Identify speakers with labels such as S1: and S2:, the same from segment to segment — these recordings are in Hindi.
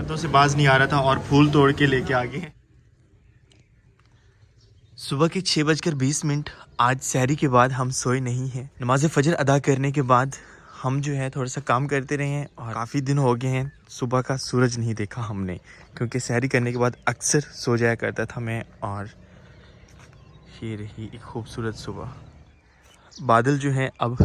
S1: हाथों से बाज नहीं आ रहा था और फूल तोड़ के लेके आ गए। सुबह के 6:20। आज सहरी के बाद हम सोए नहीं हैं। नमाज फजर अदा करने के बाद हम जो है थोड़ा सा काम करते रहे हैं और काफ़ी दिन हो गए हैं सुबह का सूरज नहीं देखा हमने, क्योंकि सहरी करने के बाद अक्सर सो जाया करता था मैं। और ये रही एक खूबसूरत सुबह। बादल जो हैं अब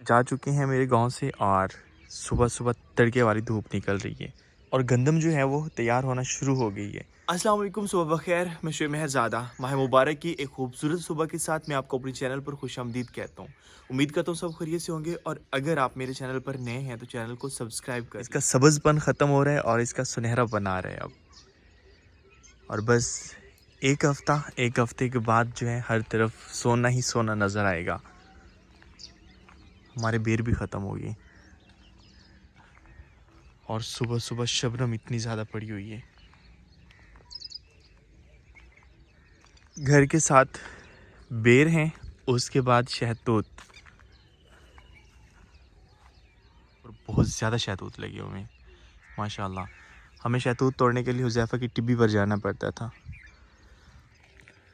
S1: जा चुके हैं मेरे गांव से और सुबह सुबह तड़के वाली धूप निकल रही है और गंदम जो है वो तैयार होना शुरू हो गई है। अस्सलाम वालेकुम, सुबह बखैर। मैं शुएब मेहरज़ादा माह मुबारक की एक खूबसूरत सुबह के साथ मैं आपको अपने चैनल पर खुशामदीद कहता हूँ। उम्मीद करता हूँ सब खैरियत से होंगे और अगर आप मेरे चैनल पर नए हैं तो चैनल को सब्सक्राइब करें। इसका सब्ज़पन ख़त्म हो रहा है और इसका सुनहरा बना रहा है अब। और बस एक हफ्ते के बाद जो है हर तरफ सोना ही सोना नज़र आएगा। हमारे बेर भी ख़त्म हो गए और सुबह सुबह शबनम इतनी ज़्यादा पड़ी हुई है। घर के साथ बेर हैं, उसके बाद शहतूत और बहुत ज़्यादा शहतूत लगे हुए हैं माशाल्लाह। हमें शहतूत तोड़ने के लिए हुज़ैफा की टिब्बी पर जाना पड़ता था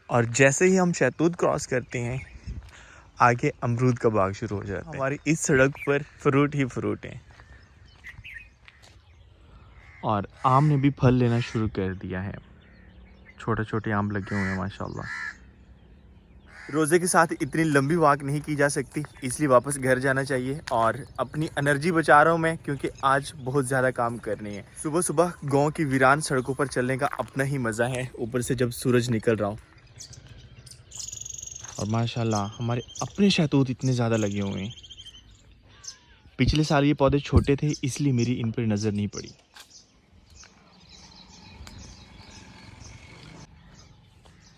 S1: और जैसे ही हम शहतूत क्रॉस करते हैं आगे अमरूद का बाग शुरू हो जाता है। हमारी इस सड़क पर फ्रूट ही फ्रूट हैं और आम ने भी फल लेना शुरू कर दिया है। छोटे छोटे आम लगे हुए हैं माशाल्लाह। रोज़े के साथ इतनी लंबी वॉक नहीं की जा सकती, इसलिए वापस घर जाना चाहिए और अपनी एनर्जी बचा रहा हूँ मैं, क्योंकि आज बहुत ज़्यादा काम करने हैं। सुबह सुबह गांव की वीरान सड़कों पर चलने का अपना ही मज़ा है, ऊपर से जब सूरज निकल रहा हो। और माशाल्लाह हमारे अपने शहतूत इतने ज़्यादा लगे हुए हैं। पिछले साल ये पौधे छोटे थे इसलिए मेरी इन पर नज़र नहीं पड़ी।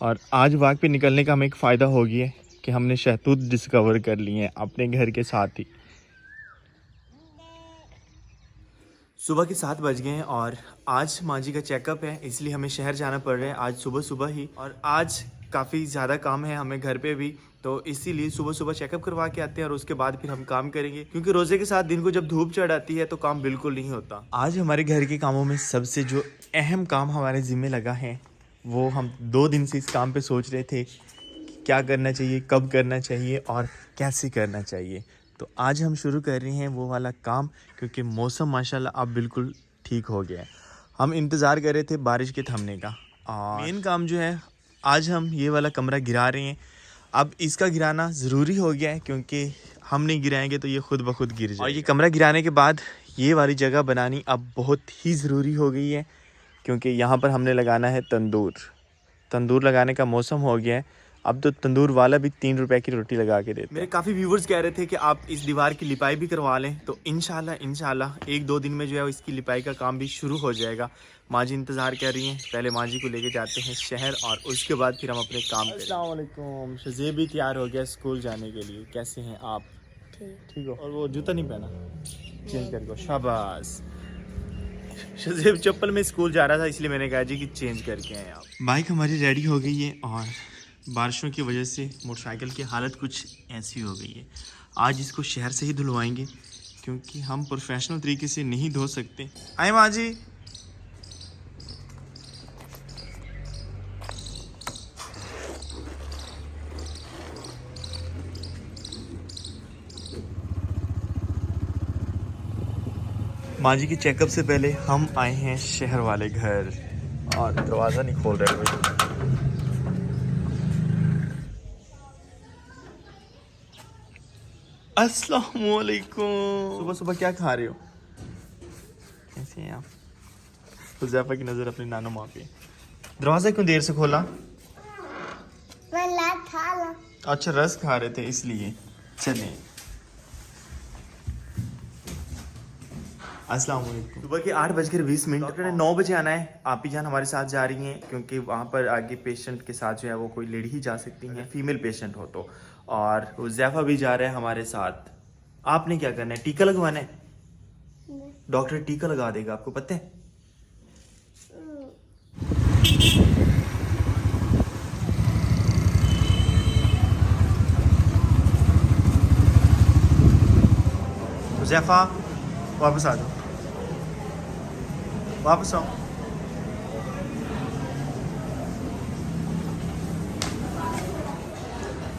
S1: और आज वॉक पे निकलने का हमें एक फ़ायदा हो गया है कि हमने शहतूत डिस्कवर कर लिए हैं अपने घर के साथ ही। सुबह के 7 बज गए हैं और आज माँ जी का चेकअप है, इसलिए हमें शहर जाना पड़ रहा है आज सुबह सुबह ही। और आज काफ़ी ज़्यादा काम है हमें घर पे भी, तो इसीलिए सुबह सुबह चेकअप करवा के आते हैं और उसके बाद फिर हम काम करेंगे, क्योंकि रोज़े के साथ दिन को जब धूप चढ़ आती है तो काम बिल्कुल नहीं होता। आज हमारे घर के कामों में सबसे जो अहम काम हमारे ज़िम्मे लगा है वो हम 2 दिन से इस काम पे सोच रहे थे कि क्या करना चाहिए, कब करना चाहिए और कैसे करना चाहिए। तो आज हम शुरू कर रहे हैं वो वाला काम, क्योंकि मौसम माशाल्लाह अब बिल्कुल ठीक हो गया है। हम इंतज़ार कर रहे थे बारिश के थमने का और मेन काम जो है आज हम ये वाला कमरा गिरा रहे हैं। अब इसका गिराना ज़रूरी हो गया है, क्योंकि हम नहीं गिराएंगे तो ये खुद ब खुद गिर जाएगा। और ये कमरा गिराने के बाद ये वाली जगह बनानी अब बहुत ही ज़रूरी हो गई है, क्योंकि यहाँ पर हमने लगाना है तंदूर लगाने का मौसम हो गया है। अब तो तंदूर वाला भी 3 रुपए की रोटी लगा के देता है। मेरे काफ़ी व्यूवर्स कह रहे थे कि आप इस दीवार की लिपाई भी करवा लें, तो इंशाल्लाह 1-2 दिन में जो है इसकी लिपाई का काम भी शुरू हो जाएगा। माँ जी इंतज़ार कर रही हैं, पहले माँ जी को लेके जाते हैं शहर और उसके बाद फिर हम अपने काम करेंगे। अस्सलाम वालेकुम। शज़ेब भी तैयार हो गया स्कूल जाने के लिए। कैसे हैं आप? ठीक हो? और वो जूता नहीं पहना? चेंज कर दो। शाबाश। शज़ेब चप्पल में स्कूल जा रहा था, इसलिए मैंने कहा जी कि चेंज करके आए आप। बाइक हमारी रेडी हो गई है और बारिशों की वजह से मोटरसाइकिल की हालत कुछ ऐसी हो गई है। आज इसको शहर से ही धुलवाएंगे, क्योंकि हम प्रोफेशनल तरीके से नहीं धो सकते। आए माँ जी। माँ जी के चेकअप से पहले हम आए हैं शहर वाले घर और दरवाज़ा नहीं खोल रहे कोई। अस्सलाम वालेकुम। सुबह सुबह क्या खा रहे हो? कैसे हैं आप? हुज़ैफा की नज़र अपनी नानो माँ पे। दरवाज़ा क्यों देर से खोला? अच्छा रस खा रहे थे इसलिए। चलें। अस्सलाम वालेकुम। सुबह के 8:20। डॉक्टर ने 9 बजे आना है। आप ही जान हमारे साथ जा रही हैं, क्योंकि वहाँ पर आगे पेशेंट के साथ जो है वो कोई लेडी ही जा सकती हैं, फीमेल पेशेंट हो तो। और हुज़ैफा भी जा रहा है हमारे साथ। आपने क्या करना है? टीका लगवाना है? डॉक्टर टीका लगा देगा, आपको पता है? हुज़ैफा वापस आ जाओ। वापस आओ।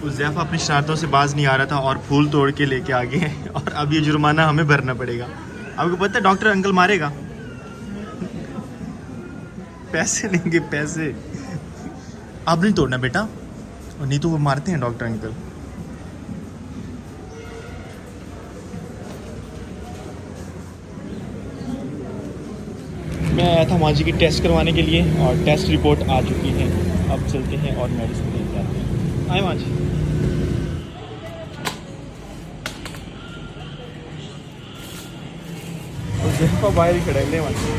S1: उज़ैफ़ा अपनी शरारतों से बाज नहीं आ रहा था और फूल तोड़ के लेके आ गए हैं और अब ये जुर्माना हमें भरना पड़ेगा। आपको पता है डॉक्टर अंकल मारेगा, पैसे लेंगे पैसे। अब नहीं तोड़ना बेटा, और नहीं तो वो मारते हैं डॉक्टर अंकल। मैं आया था माजी की टेस्ट करवाने के लिए और टेस्ट रिपोर्ट आ चुकी है। अब चलते हैं और मेडिसिन लेके आते हैं। आए माजी। बाहर ही खड़े ले माजी।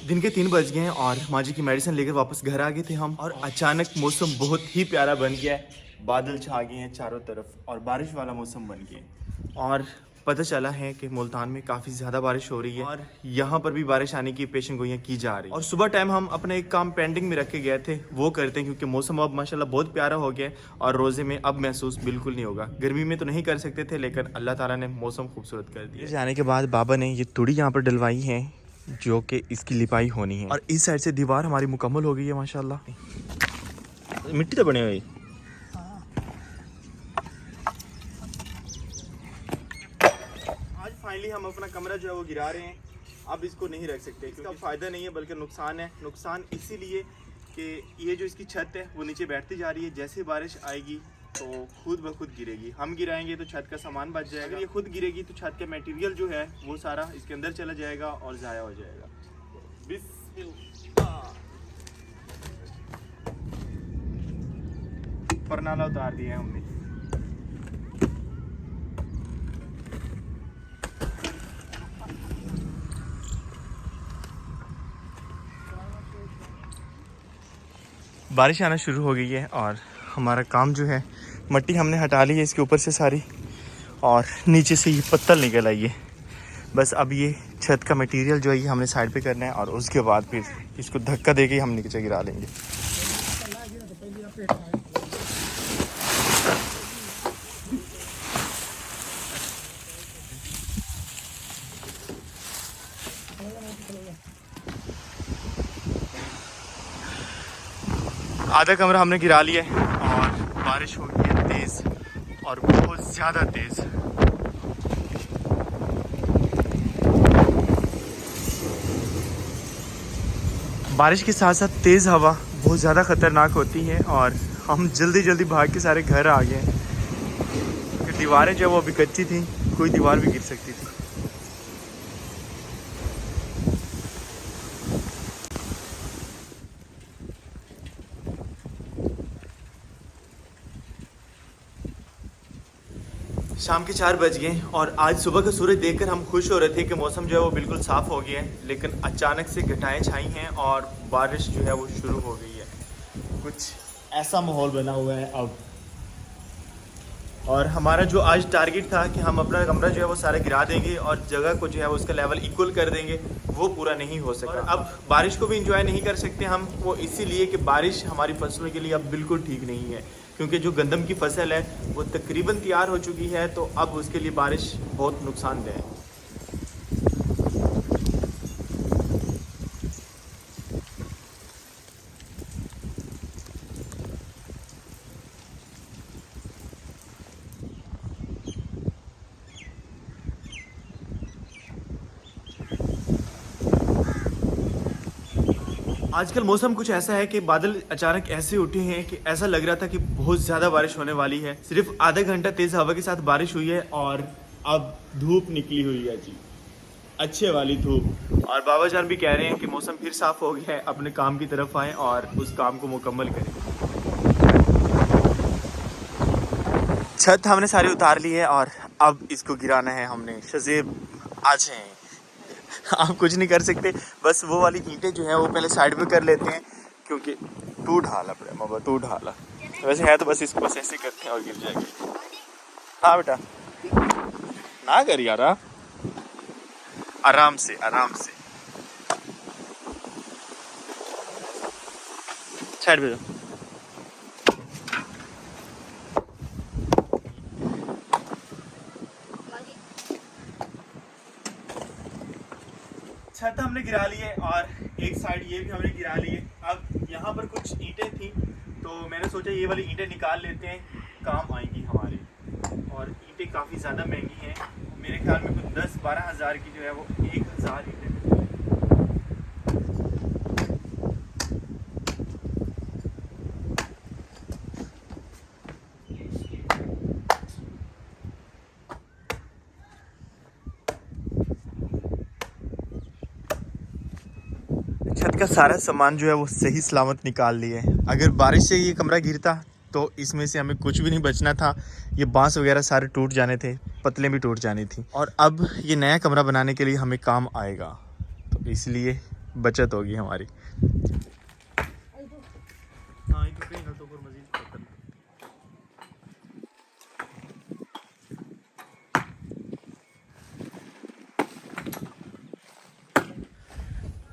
S1: दिन के 3 बज गए हैं और माजी की मेडिसिन लेकर वापस घर आ गए थे हम, और अचानक मौसम बहुत ही प्यारा बन गया है। बादल छा गए हैं चारों तरफ और बारिश वाला मौसम बन गया है। और पता चला है कि मुल्तान में काफ़ी ज़्यादा बारिश हो रही है और यहाँ पर भी बारिश आने की पेशन गोइयाँ की जा रही है। और सुबह टाइम हम अपना एक काम पेंडिंग में रख के गए थे, वो करते हैं क्योंकि मौसम अब माशाल्लाह बहुत प्यारा हो गया है और रोज़े में अब महसूस बिल्कुल नहीं होगा। गर्मी में तो नहीं कर सकते थे, लेकिन अल्लाह ताला ने मौसम खूबसूरत कर दिया। जाने के बाद बाबा ने ये तुड़ी यहाँ पर डलवाई है जो कि इसकी लिपाई होनी है, और इस साइड से दीवार हमारी मुकम्मल हो गई है माशाल्लाह। मिट्टी तो बने हुई। आज फाइनली हम अपना कमरा जो है वो गिरा रहे हैं। अब इसको नहीं रख सकते, इसका फ़ायदा नहीं है बल्कि नुकसान है। नुकसान इसीलिए कि ये जो इसकी छत है वो नीचे बैठती जा रही है, जैसे बारिश आएगी तो खुद ब खुद गिरेगी। हम गिराएंगे तो छत का सामान बच जाएगा, अगर ये खुद गिरेगी तो छत का मटेरियल जो है वो सारा इसके अंदर चला जाएगा और ज़ाया हो जाएगा। बिस्मिल्लाह। परनाला उतार दिया है हमने। बारिश आना शुरू हो गई है और हमारा काम जो है, मट्टी हमने हटा ली है इसके ऊपर से सारी, और नीचे से ये पत्तल निकल आई है। बस अब ये छत का मटेरियल जो है ये हमने साइड पे करना है और उसके बाद फिर इसको धक्का दे के हम नीचे गिरा लेंगे। आधा कमरा हमने गिरा लिया है और बारिश हो गई है तेज़, और बहुत ज़्यादा तेज़। बारिश के साथ साथ तेज़ हवा बहुत ज़्यादा ख़तरनाक होती है और हम जल्दी जल्दी भाग के सारे घर आ गए। दीवारें जो वो अभी कच्ची थी, कोई दीवार भी गिर सकती थी। शाम के 4 बज गए और आज सुबह का सूरज देखकर हम खुश हो रहे थे कि मौसम जो है वो बिल्कुल साफ़ हो गया है, लेकिन अचानक से घटाएं छाई हैं और बारिश जो है वो शुरू हो गई है। कुछ ऐसा माहौल बना हुआ है अब। और हमारा जो आज टारगेट था कि हम अपना कमरा जो है वो सारा गिरा देंगे और जगह को जो है वो उसका लेवल इक्वल कर देंगे, वो पूरा नहीं हो सका। अब बारिश को भी इंजॉय नहीं कर सकते हम, वो इसीलिए कि बारिश हमारी फसलों के लिए अब बिल्कुल ठीक नहीं है, क्योंकि जो गंदम की फसल है वो तकरीबन तैयार हो चुकी है, तो अब उसके लिए बारिश बहुत नुकसानदेह है। आजकल मौसम कुछ ऐसा है कि बादल अचानक ऐसे उठे हैं कि ऐसा लग रहा था कि बहुत ज़्यादा बारिश होने वाली है। सिर्फ आधा घंटा तेज़ हवा के साथ बारिश हुई है और अब धूप निकली हुई है जी, अच्छे वाली धूप। और बाबा जान भी कह रहे हैं कि मौसम फिर साफ़ हो गया है, अपने काम की तरफ आएँ और उस काम को मुकम्मल करें। छत हमने सारी उतार ली है और अब इसको गिराना है हमने। शज़ेब आज हैं, आप कुछ नहीं कर सकते, बस वो वाली ईंटें जो है वो पहले साइड पे कर लेते हैं क्योंकि तू ढाला पड़े बाबा, तू ढाला। वैसे है तो बस इसको बस ऐसे करते हैं और गिर जाएगी। हाँ बेटा ना कर यार, आराम से आराम से। साइड पे जाओ। छत हमने गिरा ली है और एक साइड ये भी हमने गिरा ली है। अब यहाँ पर कुछ ईंटें थी तो मैंने सोचा ये वाली ईंटें निकाल लेते हैं, काम आएंगी हमारे। और ईंटें काफ़ी ज़्यादा महंगी हैं, मेरे ख्याल में कुछ 10-12 हज़ार की जो है वो 1000 ईंटें। छत का सारा सामान जो है वो सही सलामत निकाल लिए। अगर बारिश से ये कमरा गिरता तो इसमें से हमें कुछ भी नहीं बचना था, ये बांस वगैरह सारे टूट जाने थे, पतलें भी टूट जानी थी। और अब ये नया कमरा बनाने के लिए हमें काम आएगा, तो इसलिए बचत होगी हमारी।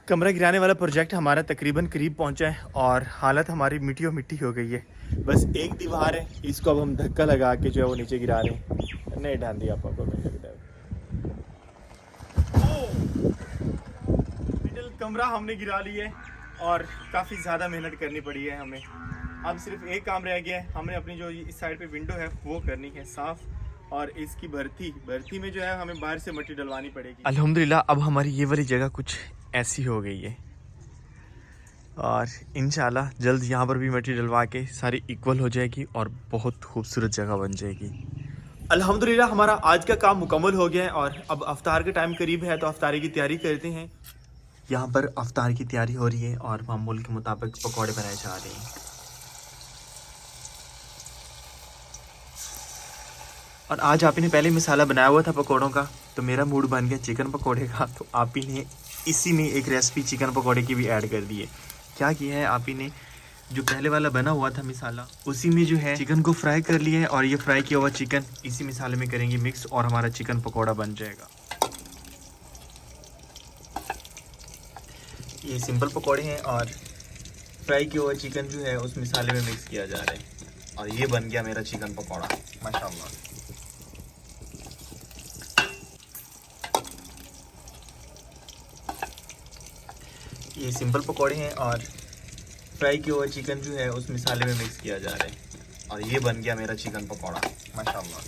S1: कमरा गिराने वाला प्रोजेक्ट हमारा तकरीबन करीब पहुंचा है और हालत हमारी मिट्टी और मिट्टी हो गई है। बस एक दीवार है, इसको अब हम धक्का लगा के जो है वो नीचे गिरा रहे हैं। नहीं ढान दिया आपको लगता है। मिडल कमरा हमने गिरा लिया है और काफ़ी ज़्यादा मेहनत करनी पड़ी है हमें। अब सिर्फ एक काम रह गया है, हमने अपनी जो इस साइड पे विंडो है वो करनी है साफ़, और इसकी भर्ती में जो है हमें बाहर से मिट्टी डलवानी पड़ेगी। अल्हम्दुलिल्लाह अब हमारी ये वाली जगह कुछ ऐसी हो गई है और इंशाल्लाह जल्द यहाँ पर भी मिट्टी डलवा के सारी इक्वल हो जाएगी और बहुत खूबसूरत जगह बन जाएगी। अल्हम्दुलिल्लाह हमारा आज का काम मुकम्मल हो गया है और अब अफ्तार का टाइम करीब है तो अफ्तारी की तैयारी करते हैं। यहाँ पर अफ्तार की तैयारी हो रही है और मामूल के मुताबिक पकौड़े बनाए जा रहे हैं। और आज आप ही ने पहले मसाला बनाया हुआ था पकौड़ों का, तो मेरा मूड बन गया चिकन पकौड़े का, तो आप ही ने इसी में एक रेसिपी चिकन पकौड़े की भी ऐड कर दी है। क्या किया है आप ही ने, जो पहले वाला बना हुआ था मसाला उसी में जो है चिकन को फ्राई कर लिया है और ये फ्राई किया हुआ चिकन इसी मसाले में करेंगे मिक्स और हमारा चिकन पकौड़ा बन जाएगा। ये सिंपल पकौड़े हैं और फ्राई किया हुआ चिकन जो है उस मसाले में मिक्स किया जा रहा है और ये बन गया मेरा चिकन पकौड़ा माशाल्लाह। ये सिंपल पकौड़े हैं और फ्राई किया हुआ चिकन जो है उस मसाले में मिक्स किया जा रहा है और ये बन गया मेरा चिकन पकौड़ा माशाल्लाह।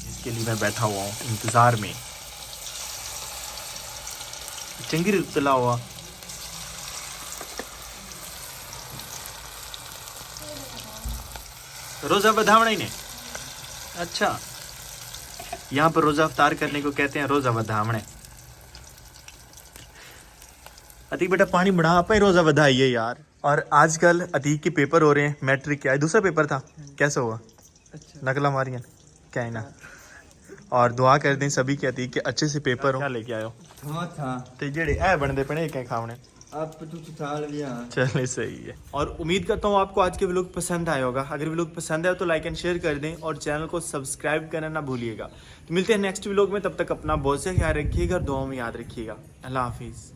S1: इसके लिए मैं बैठा हुआ हूँ इंतज़ार में, चंगी तला हुआ। रोज़ा बधावना ही ने, अच्छा यहाँ पर रोज़ा अफ्तार करने को कहते हैं रोज़ा बधावने। अतीक बेटा पानी बढ़ा, आप ही रोज़ा बधाइए यार। और आजकल अतीक के पेपर हो रहे हैं, मैट्रिक क्या है दूसरा पेपर था, कैसा हुआ? अच्छा। नकला मारियां क्या है ना। और दुआ कर दें सभी के अतीक के अच्छे से पेपर हो। क्या लेके आयो? हाँ था ते जेड़े ए बनदे पने क्या खावने आप तो चले सही है। और उम्मीद करता हूँ आपको आज के व्लॉग पसंद आया होगा। अगर व्लॉग पसंद आया तो लाइक एंड शेयर कर दें और चैनल को सब्सक्राइब करना ना भूलिएगा। तो मिलते हैं नेक्स्ट व्लॉग में, तब तक अपना बहुत से ख्याल रखिएगा और दुआओं में याद रखिएगा। अल्लाह हाफिज़।